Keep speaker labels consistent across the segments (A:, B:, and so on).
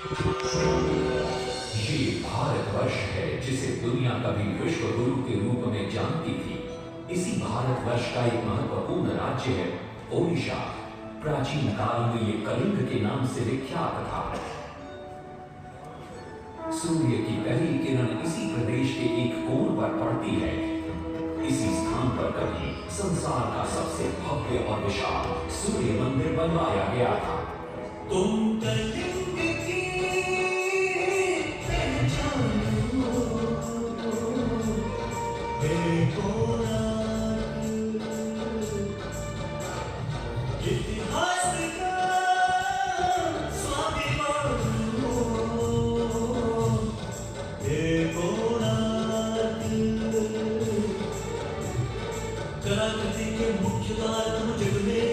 A: ये भारतवर्ष है जिसे दुनिया कभी विश्व गुरु के रूप में जानती थी। इसी भारतवर्ष का एक महत्वपूर्ण राज्य है ओडिशा। प्राचीन काल में ये कलिंग के नाम से विख्यात था। सूर्य की पहली किरण इसी प्रदेश के एक कोण पर पड़ती है। इसी स्थान पर कभी संसार का सबसे भव्य और विशाल सूर्य मंदिर बनवाया गया था।
B: तुम कलिंग की पहचान हो, हे कोणार्क, इतिहास का स्वाभिमान हो, हे कोणार्क। कलाकृति के मुख्य द्वार तुम जग में,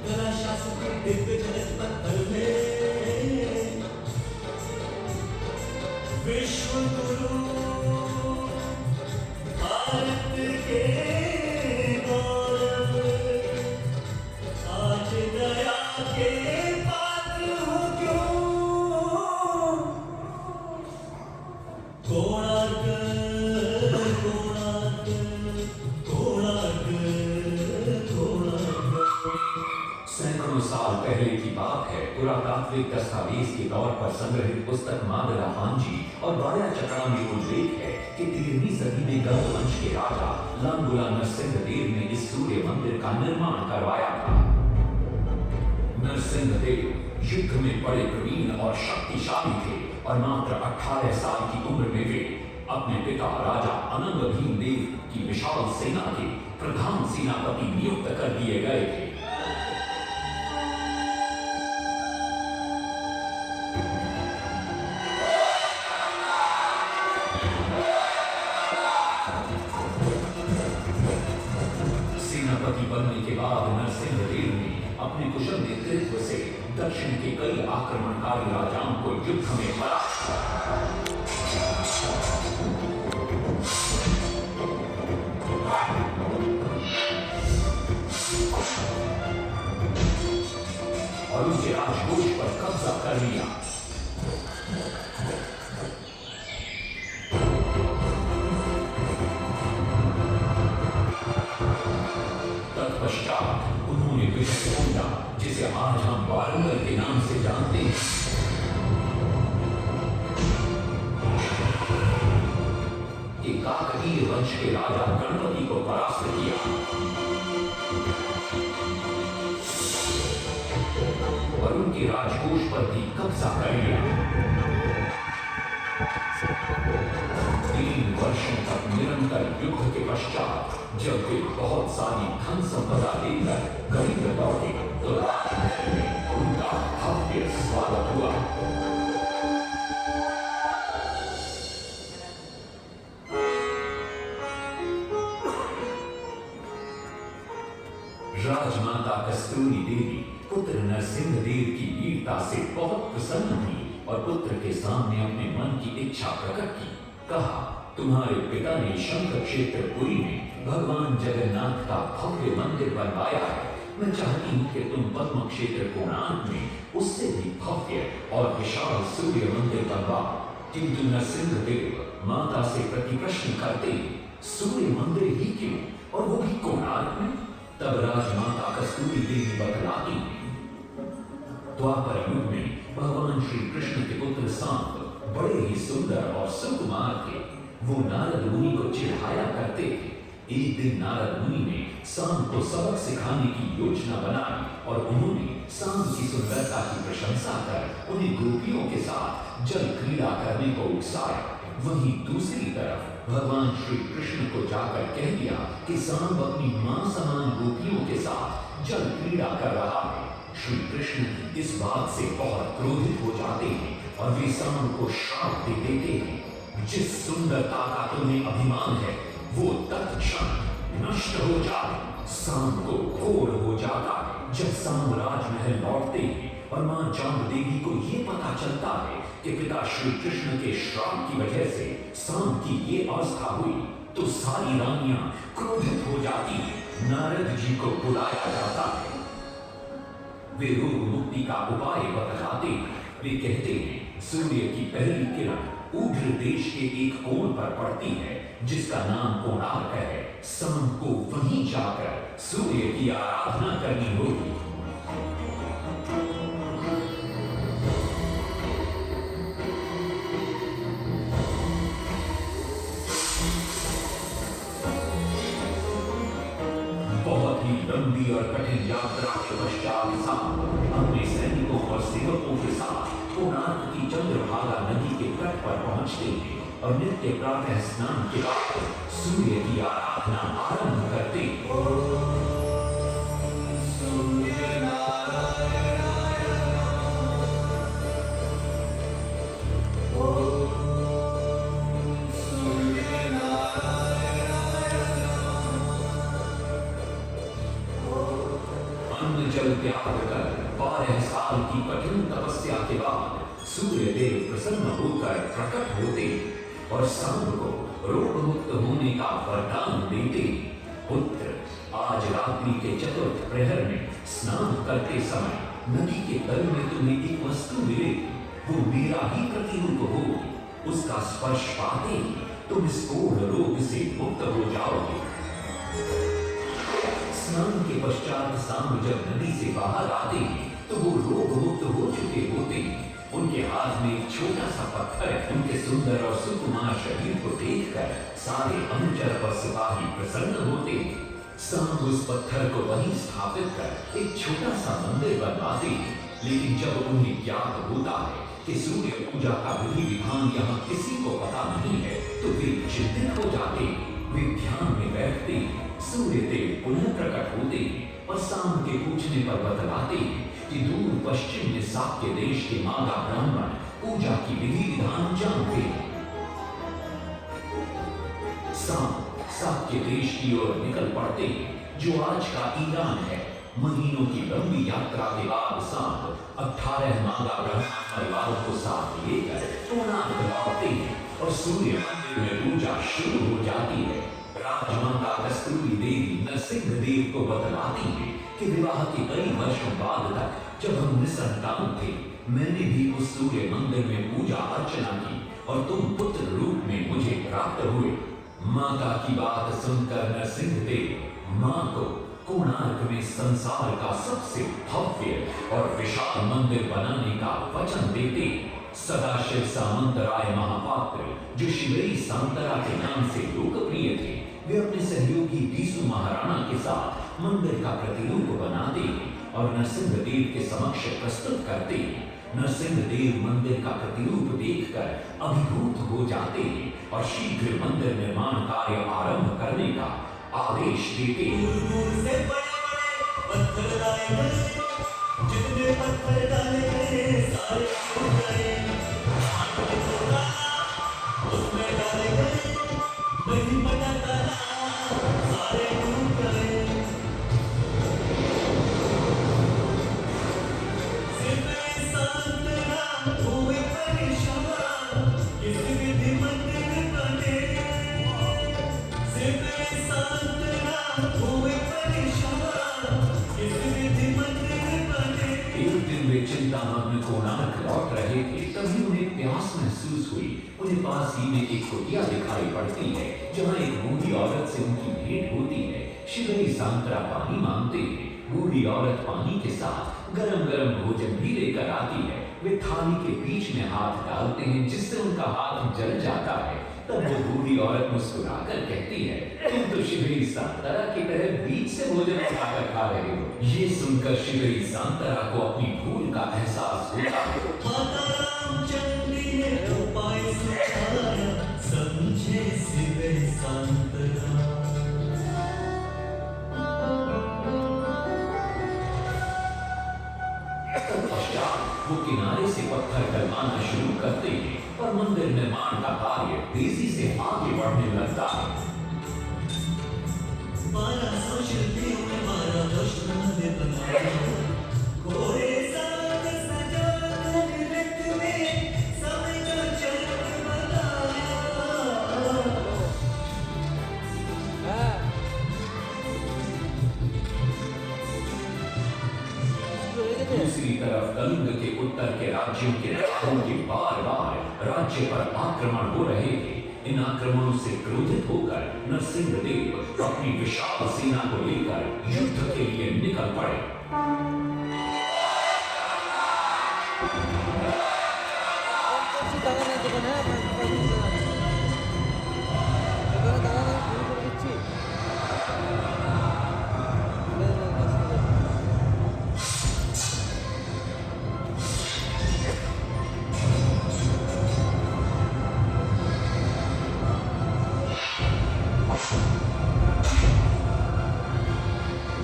B: कला शास्त्र के दिव्य जगत पत्थर में, विश्व गुरु भारत के गौरव, आज दया के पात्र हो क्यों। कोणार्क कोणार्क कोणार्क कोणार्क।
A: सैकड़ों साल पहले की बात है। पुरातात्विक दस्तावेज के तौर पर संग्रहित पुस्तक मादरा पांजी और बाया चकड़ा में उल्लेख है कि 13वीं सदी में गंग वंश के राजा लांगुला नरसिंहदेव ने इस सूर्य मंदिर का निर्माण करवाया था। नरसिंहदेव युद्ध में बड़े प्रवीण और शक्तिशाली थे और मात्र 18 साल की उम्र में वे अपने पिता राजा अनंग भीमदेव की विशाल सेना के प्रधान सेनापति नियुक्त कर दिए गए थे। सेनापति बनने के बाद नरसिंहदेव ने अपने कुशल नेतृत्व से दक्षिण के कई आक्रमणकारी राजाओं को युद्ध में हराया। और उनके राजकोष पर कब्जा कर लिया। तत्पश्चात उन्होंने विजयकोंडा, जिसे आज हम वारंगल के नाम से जानते हैं, के काकतीय वंश के राजा गणपति को परास्त किया और उनके राजकोष पर भी कब्जा कर लिया। 3 वर्षों तक निरंतर युद्ध के पश्चात जब वे बहुत सारी धन संपदा लेकर गरीब लौटे तो राजमहल में उनका भव्य स्वागत हुआ। राजमाता कस्तूरी देवी पुत्र नरसिंहदेव की वीरता से बहुत प्रसन्न हुई और पुत्र के सामने अपने मन की इच्छा प्रकट की। कहा, तुम्हारे पिता ने शंख क्षेत्र पुरी में भगवान जगन्नाथ का भव्य मंदिर बनवाया है। मैं चाहती हूँ कि तुम पद्म क्षेत्र कोणार्क में उससे भी भव्य और विशाल सूर्य मंदिर बनवाओ। किंतु नरसिंहदेव माता से प्रतिप्रश्न करते, सूर्य मंदिर ही क्यों, और वो भी कोणार्क में? तब राजमाता कस्तूरी देवी बतलाती, द्वापर युग में भगवान श्री कृष्ण के पुत्र सांब बड़े ही सुंदर और सुकुमार थे। वो नारद मुनि को चिढ़ाया करते थे। एक दिन नारद मुनि ने सांब को सबक सिखाने की योजना बनाई और उन्होंने सांब की सुंदरता की प्रशंसा कर उन्हें गोपियों के साथ जल क्रीड़ा करने को उकसाया। वहीं दूसरी तरफ भगवान श्री कृष्ण को जाकर कह दिया कि सांब अपनी मां समान गोपियों के साथ जल क्रीड़ा कर रहा है। श्री कृष्ण इस बात से बहुत क्रोधित हो जाते हैं और वे सांब को श्राप दे देते हैं, जिस सुंदरता का तुम्हें अभिमान है वो तत्क्षण नष्ट हो जाए। सांब को घोर हो जाता है। जब सांब राजमहल लौटते हैं और मां जांब देवी को ये पता चलता है कि पिता श्री कृष्ण के श्राप की वजह से सांब की ये अवस्था हुई, तो सारी रानियां क्रोधित हो जाती हैं। नारद जी को बुलाया जाता है। वे रोग मुक्ति का उपाय बतलाते हैं वे कहते हैं सूर्य की पहली किरण ऊर्ध्व देश के एक कोण पर पड़ती है जिसका नाम कोणार्क है। शाम को वहीं जाकर सूर्य की आराधना करनी होगी। बहुत ही लंबी और कठिन यात्रा के पश्चात शाम अपने सैनिकों और सेवकों के साथ कोणार्क की चंद्रभागा नदी के तट पर पहुंचते हैं और नित्य प्रातः स्नान के बाद सूर्य की आराधना आरंभ करते हैं। अन्न जल त्याग कर 12 साल की कठिन तपस्या के बाद सूर्य देव प्रसन्न होकर प्रकट होते और शाम को रोग मुक्त होने का वरदान देते। पुत्र, आज रात्रि के चतुर्थ प्रहर में स्नान करते समय नदी के तल में तुम्हें एक वस्तु मिलेगी। वो मेरा ही प्रतिरूप होगी। उसका स्पर्श पाते ही तुम इस कोढ़ रोग से मुक्त हो जाओगे। स्नान के पश्चात शाम जब नदी से बाहर आते हैं तो वो रोग मुक्त हो चुके होते हैं। उनके हाथ में एक छोटा सा पत्थर है। उनके सुंदर और सुकुमार शरीर को देखकर सारे अनुचर और सिपाही प्रसन्न होते हैं। शाम उस पत्थर को वहीं स्थापित कर एक छोटा सा मंदिर बनवाते हैं। लेकिन जब उन्हें ज्ञात होता है कि सूर्य पूजा का विधि विधान यहाँ किसी को पता नहीं है तो वे चिंतित हो जाते हैं। वे ध्यान में बैठते हैं। सूर्य देव पुनः प्रकट होते हैं और शाम के पूछने पर बतलाते हैं कि दूर पश्चिम में साक्य देश के मागा ब्राह्मण पूजा की विधि विधान जानते हैं। शाम साक्य देश की ओर निकल पड़ते हैं जो आज का ईरान है। महीनों की लंबी यात्रा के बाद शाम 18 मागा ब्राह्मण परिवारों को साथ लेकर कोणार्क लौटते हैं और सूर्य मंदिर में पूजा शुरू हो जाती है। राजमाता कस्तूरी देवी नरसिंह देव को बतलाती है कि विवाह के कई वर्षों बाद तक जब हम निसंतान थे मैंने भी उस सूर्य मंदिर में पूजा अर्चना की और तुम पुत्र रूप में मुझे प्राप्त हुए। माता की बात सुनकर नरसिंह देव मां को कोणार्क में संसार का सबसे भव्य और विशाल मंदिर बनाने का वचन देते। सदाशिव सामंतराय महापात्र जो शिवई सांतरा के नाम से लोकप्रिय थे, वे अपने सहयोगी बीसू महाराणा के साथ मंदिर का प्रतिरूप बनाते हैं और नरसिंह देव के समक्ष प्रस्तुत करते हैं। नरसिंह देव मंदिर का प्रतिरूप देखकर अभिभूत हो जाते हैं और शीघ्र मंदिर निर्माण कार्य आरंभ करने का आदेश देते हैं।
B: दूर से बड़े-बड़े पत्थर लाए गए, जितने पत्थर डाले गए सारे टूट गए। आग में डाला, उसमें डाले गए, नहीं बचा ताला, सारे टूट गए। सिर्फ शांत ना हुए परेशान, किसी विधि मंदिर बने। सिर्फ शांत ना हुए परेशान, किसी विधि मंदिर बने।
A: एक दिन वे चिंतामग्न कोणार्क लौट रहे थे, तभी उन्हें प्यास महसूस हुई। उन्हें पास ही में एक कुटिया दिखाई पड़ती है जहाँ एक बूढ़ी औरत से उनकी भेंट होती है। शिवई सांतरा पानी मांगते हैं। बूढ़ी औरत पानी के साथ गरम गरम भोजन भी लेकर आती है। वे थाली के बीच में हाथ डालते हैं जिससे उनका हाथ जल जाता है। तब वो बूढ़ी औरत मुस्कुराकर कहती है, तुम तो शिवई सांतरा की तरह बीच से भोजन उठाकर खा रहे हो। ये सुनकर शिवई सांतरा को अपनी भूल का एहसास होता है।
B: माता रामचंद्री ने उपाय सुझाया, समझे शिव सांतरा।
A: तत्पश्चात वो किनारे से पत्थर डलवाना शुरू करते हैं और मंदिर निर्माण का कार्य तेजी से आगे बढ़ने लगता है।
B: 1200 शिल्पियों ने 12 दश मंदिर बनाया। घोड़े साथ सजाकर रथ में समय का चक्र बनाया।
A: दूसरी तरफ कलिंग के उत्तर के राज्यों के राजाओं के बार बार राज्य पर आक्रमण हो रहे थे। इन आक्रमणों से क्रोधित होकर नरसिंहदेव अपनी विशाल सेना को लेकर युद्ध के लिए निकल पड़े।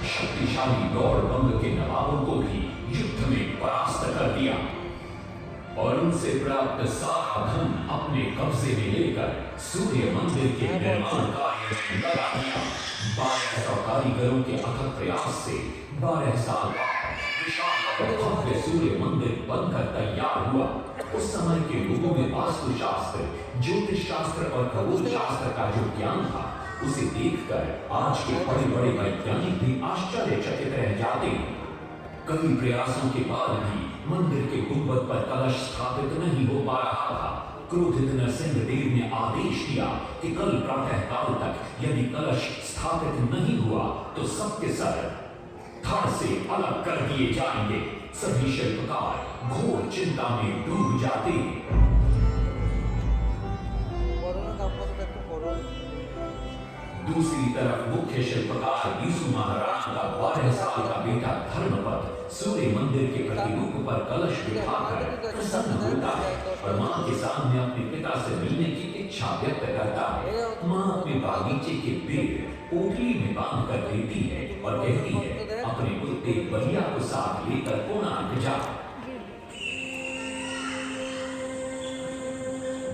A: शक्तिशाली दौड़ बंग के नवाबों को भी युद्ध में परास्त कर दिया और उनसे प्राप्त सारा धन अपने कब्जे में लेकर सूर्य मंदिर के निर्माण कार्य में लगा दिया। 1200 कारीगरों के अथक प्रयास से 12 साल बाद विशाल और भव्य सूर्य मंदिर बनकर तैयार हुआ। उस समय के लोगों में वास्तुशास्त्र, ज्योतिष शास्त्र और खगोल शास्त्र का जो ज्ञान था, उसे देखकर आज के बड़े बड़े वैज्ञानिक भी आश्चर्यचकित रह जाते हैं। कई प्रयासों के बाद भी मंदिर के गुंबद पर कलश स्थापित नहीं हो पा रहा था। क्रोधित नरसिंहदेव ने आदेश दिया कि कल प्रातः काल तक यदि कलश स्थापित नहीं हुआ तो सबके सर धड़ से अलग कर दिए जाएंगे। सभी शिल्पकार घोर चिंता में डूब जाते हैं। दूसरी तरफ मुख्य शिल्पकार बीसू महाराणा का 12 साल का बेटा धर्मपद सूर्य मंदिर के प्रतिरूप पर कलश बिठाकर प्रसन्न होता है और मां के सामने अपने पिता से मिलने की इच्छा व्यक्त करता है। मां अपने बागीचे के पेड़ पोटली में बांध कर देती है और कहती है, अपने कुत्ते बलिया को साथ लेकर कोणार्क जा।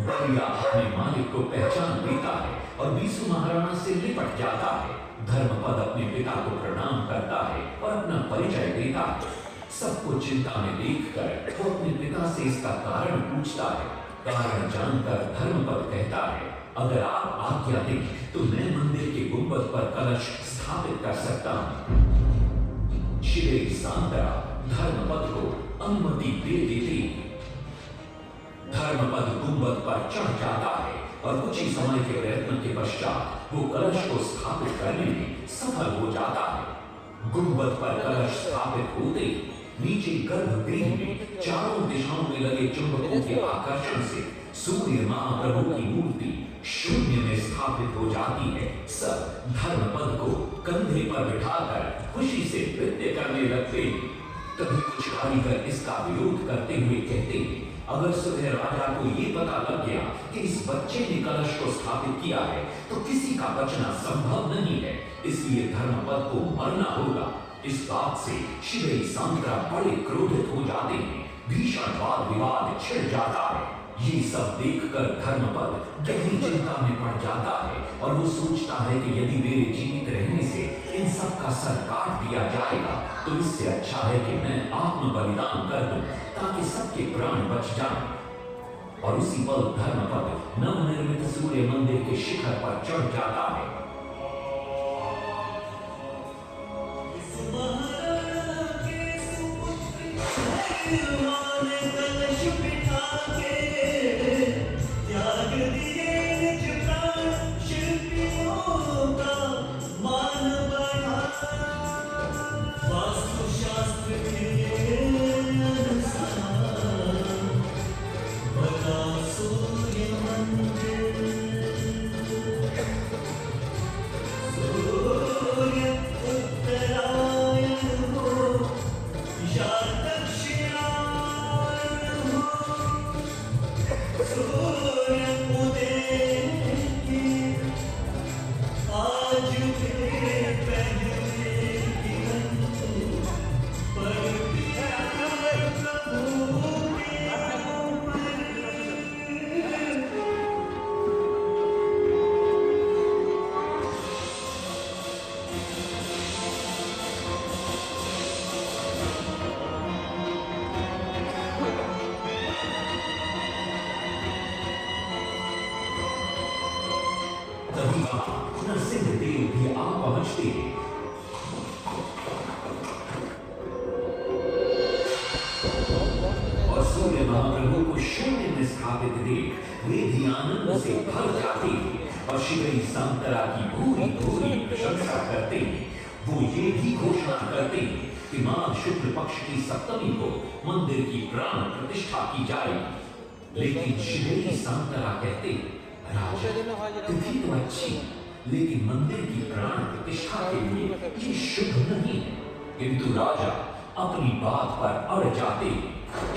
A: बलिया अपने मालिक को पहचान लेता है और बीसू महाराणा से लिपट जाता है। धर्मपद अपने पिता को प्रणाम करता है और अपना परिचय देता है। सबको चिंता में देखकर वो अपने पिता से इसका कारण पूछता है। कारण जानकर धर्मपद कहता है, अगर आप आज्ञा दें तो मैं मंदिर के गुंबद पर कलश स्थापित कर सकता हूं। श्री सांतरा धर्मपद को अनुमति दे देती। धर्मपद गुंबद पर चढ़ जाता है और कुछ ही समय के प्रयत्न के पश्चात वो कलश को स्थापित करने में सफल हो जाता है। गुंबद पर कलश स्थापित होते ही नीचे गर्भगृह में चारों दिशाओं में लगे चुंबकों के आकर्षण से सूर्य महाप्रभु की मूर्ति शून्य में स्थापित हो जाती है। सब धर्मपद को कंधे पर बिठाकर खुशी से नृत्य करने लगते हैं। तभी कुछ कारीगर इसका विरोध करते हुए कहते हैं, अगर सुबह राजा को ये पता लग गया कि इस बच्चे ने कलश को स्थापित किया है तो किसी का बचना संभव नहीं है, इसलिए धर्मपद को मरना होगा। इस बात से शिवई सांतरा बड़े क्रोधित हो जाते हैं। भीषण वाद विवाद छिड़ जाता है। ये सब देखकर धर्मपद गहरी चिंता में पड़ जाता है और वो सोचता है कि यदि मेरे जीवित रहने से इन सब का सर काट दिया जाएगा तो इससे अच्छा है कि मैं आत्म बलिदान कर दूं ताकि सबके प्राण बच जाएं। और उसी पल धर्मपद नवनिर्मित सूर्य मंदिर के शिखर पर चढ़ जाता है।
B: या दक्षिणा
A: और सूर्य महाप्रभु को शून्य में स्थापित देख वे भी आनंद से भर जाते और श्री संतरा की भूरी भूरी प्रशंसा करते। वो ये भी घोषणा करते कि माघ शुक्ल पक्ष की सप्तमी को मंदिर की प्राण प्रतिष्ठा की जाएगी। लेकिन श्री संतरा कहते, राजा तिथि तो अच्छी, लेकिन मंदिर की प्राण प्रतिष्ठा के लिए ये शुभ नहीं है। किंतु राजा अपनी बात पर अड़ जाते।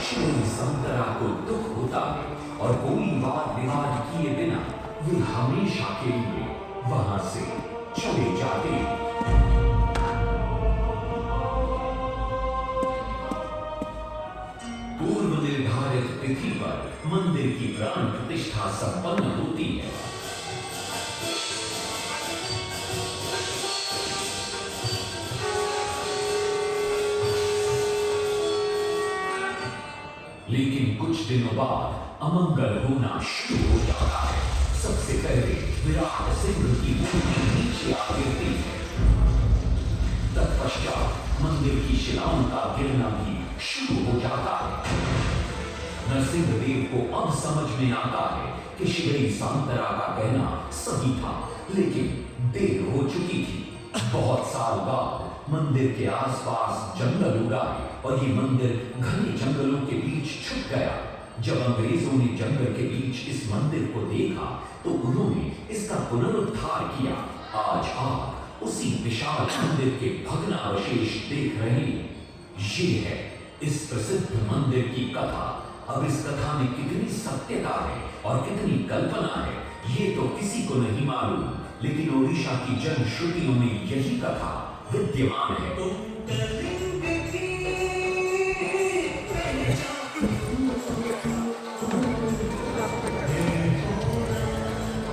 A: श्री संतरा को दुख होता है और कोई वाद विवाद किए बिना वे हमेशा के लिए वहां से चले जाते। पूर्व निर्धारित तिथि पर मंदिर की प्राण प्रतिष्ठा संपन्न होती है। लेकिन कुछ दिनों बाद अमंगल होना शुरू हो जाता है। सबसे पहले विराट सिंह की मूर्ति नीचे आ गिरती है। तत्पश्चात मंदिर की शिलाओं का गिरना भी शुरू हो जाता है। नरसिंह देव को अब समझ में आता है कि श्री सांतरा का कहना सही था, लेकिन देर हो चुकी थी। बहुत साल बाद मंदिर के आसपास जंगल उगा और ये मंदिर घने जंगलों के बीच छुप गया। जब अंग्रेजों ने जंगल के बीच इस मंदिर को देखा तो उन्होंने इसका पुनरुद्धार किया। आज आप उसी विशाल मंदिर के भग्नावशेष देख रहे हैं। ये है इस प्रसिद्ध मंदिर की कथा। अब इस कथा में कितनी सत्यता है और कितनी कल्पना है ये तो किसी को नहीं मालूम, लेकिन ओडिशा की जनश्रुतियों में यही कथा विद्यमान है।
B: तुम करेंगे कि